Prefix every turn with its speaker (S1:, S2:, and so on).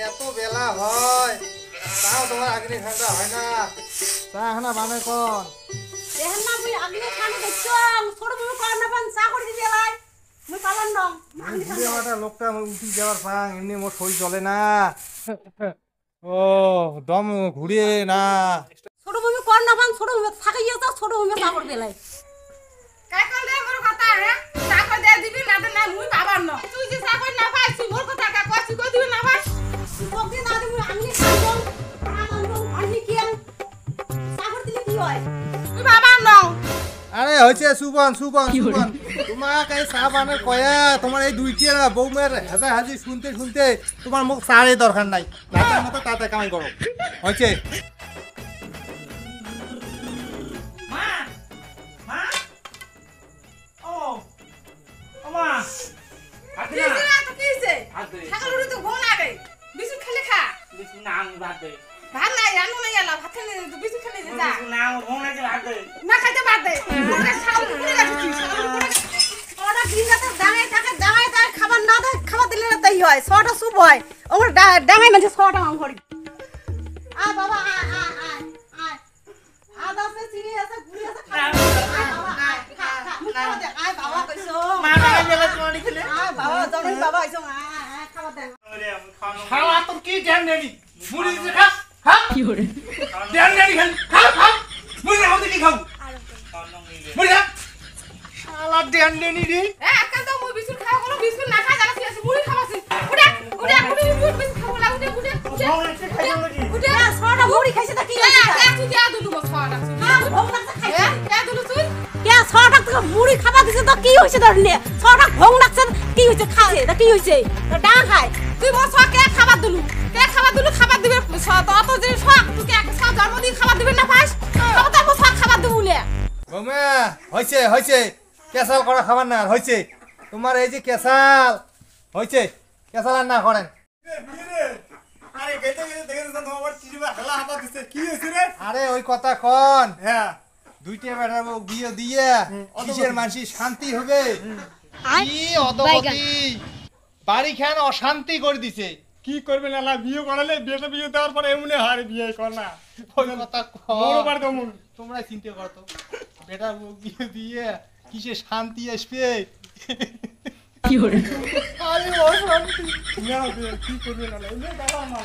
S1: এত বেলা হয় তাও তোমার আগ্নি ঠান্ডা হয় না চা খানা বানাই কোন
S2: দেখেন না মুই আগ্নি ঠান্ডা দেখছো ছোট মুই কর না পান চা করে দিতে লাই মুই পালন নং আগ্নি ঠান্ডা
S1: ওটা লোকটা উঠি যাওয়ার পাং এমনি মোর শরীর চলে না ও দম ঘুরে না
S2: ছোট মুই কর না পান ছোট মুই থাকাইয়া তো ছোট মুই চা করে দিলাই
S3: কাই কল দে মোর কথা হ্যাঁ চা করে দে দিবি না দে না মুই পাবার না তুই যে চা করে না পাইছি মোর কথা কা কইছি কই দিবি না ভাই
S2: ওকে না দে মুই আগ্নি খাইব আনন্দ আনি কি চা করে দিলে কি হয়
S3: তুই পাবার না
S1: আরে হয়েছে সুবন সুবন সুবন তোমাকে এই চা বানার কয়া তোমার এই দুইটা বৌমের হাজা হাজি শুনতে শুনতে তোমার মুখ চারে দরকার নাই রাতের মতো তাতে কামাই করো হয়েছে
S4: মা মা ও ও মা
S3: কি না তো কি হইছে ছাগল উড়ি তো ঘুম লাগে বিস্কুট খেলে খা
S4: বিস্কুট না আমি বাদ দে
S3: ভাত নাই রানু নাই আলা ভাত খেলে বিস্কুট খেলে যা
S4: বিস্কুট না আমার ঘুম লাগে বাদ দে
S3: না খাইতে বাদ দে ছাগল উড়ে গেছে তুই ছাগল উড়ে
S2: ওরা দিন রাতে ডাঙায় থাকে ডাঙায় তার খাবার না দেয় খাবার দিলে না তাই হয় ছটা সুপ হয় ওর ডাঙায় মানে ছটা মাং করি আ বাবা আ আ আ আ আদা আছে চিনি আছে গুড়ি আছে খা বাবা আয় খা খা খাবার দে আয় বাবা কইছো
S4: মা বাবা গেলে তোমার খেলে
S2: আয় বাবা জমিন বাবা আইছো আয় খাবার দে
S4: শালা তোর কি ধ্যান দেনি মুড়ি দিতে খা খা কি করে ধ্যান দেনি খা খা মুড়ি খাও কি খাও মুড়ি খা শালা ধ্যান দেনি রে
S3: এ আজকাল তো মুই বিস্কুট খাওয়া কোনো বিস্কুট না খাই জানা আছে মুড়ি খাওয়াছি উড়ে উড়ে উড়ে বিস্কুট খাওয়া লাগু উড়ে উড়ে
S2: উঠে ছটা মুড়ি খাইছে তা কি হইছে
S3: তুই কে দুলু বস খাওয়া
S2: হ্যাঁ ভোগ লাগছে খাইছে
S3: কে দুলু তুই
S2: কে ছটা থেকে মুড়ি খাবা দিছে তো কি হইছে তোর নে ছটা ভোগ লাগছে কি হইছে খাইছে তা কি হইছে তো ডা খায়
S3: তুই বস কে খাবার দিলু খাবার দিবে অত যে শখ তুই কে একটা জন্মদিন খাবার দিবে না পাস খাবার তো বস খাবার দিবু লে
S1: বৌমা হয়েছে হয়েছে কেসাল করা খাবার না হয়েছে তোমার এই যে কেসাল হয়েছে কেসাল আর না করেন
S5: আরে গেতে গেতে দেখে তো তোমার চিড়িবা হেলা হাতা দিছে কি হইছে রে
S1: আরে ওই কথা কন
S5: হ্যাঁ
S1: দুইটা বেটার বউ বিয়ে দিয়ে কিসের মানসি শান্তি হবে কি অদমতি বাড়ি খান অশান্তি করে দিছে
S5: কি করবে না লা বিয়ে করালে বিয়ে দেওয়ার পরে এমনি হারে বিয়ে কর না
S1: ওই কথা
S5: মোর
S1: কন
S5: বার দমুন
S1: তোমরা চিন্তা করো তো বেটার বউ বিয়ে দিয়ে কিসে শান্তি আসবে
S2: কি হরে
S1: আরে অশান্তি
S5: না কি করবে না এমনি দাঁড়া না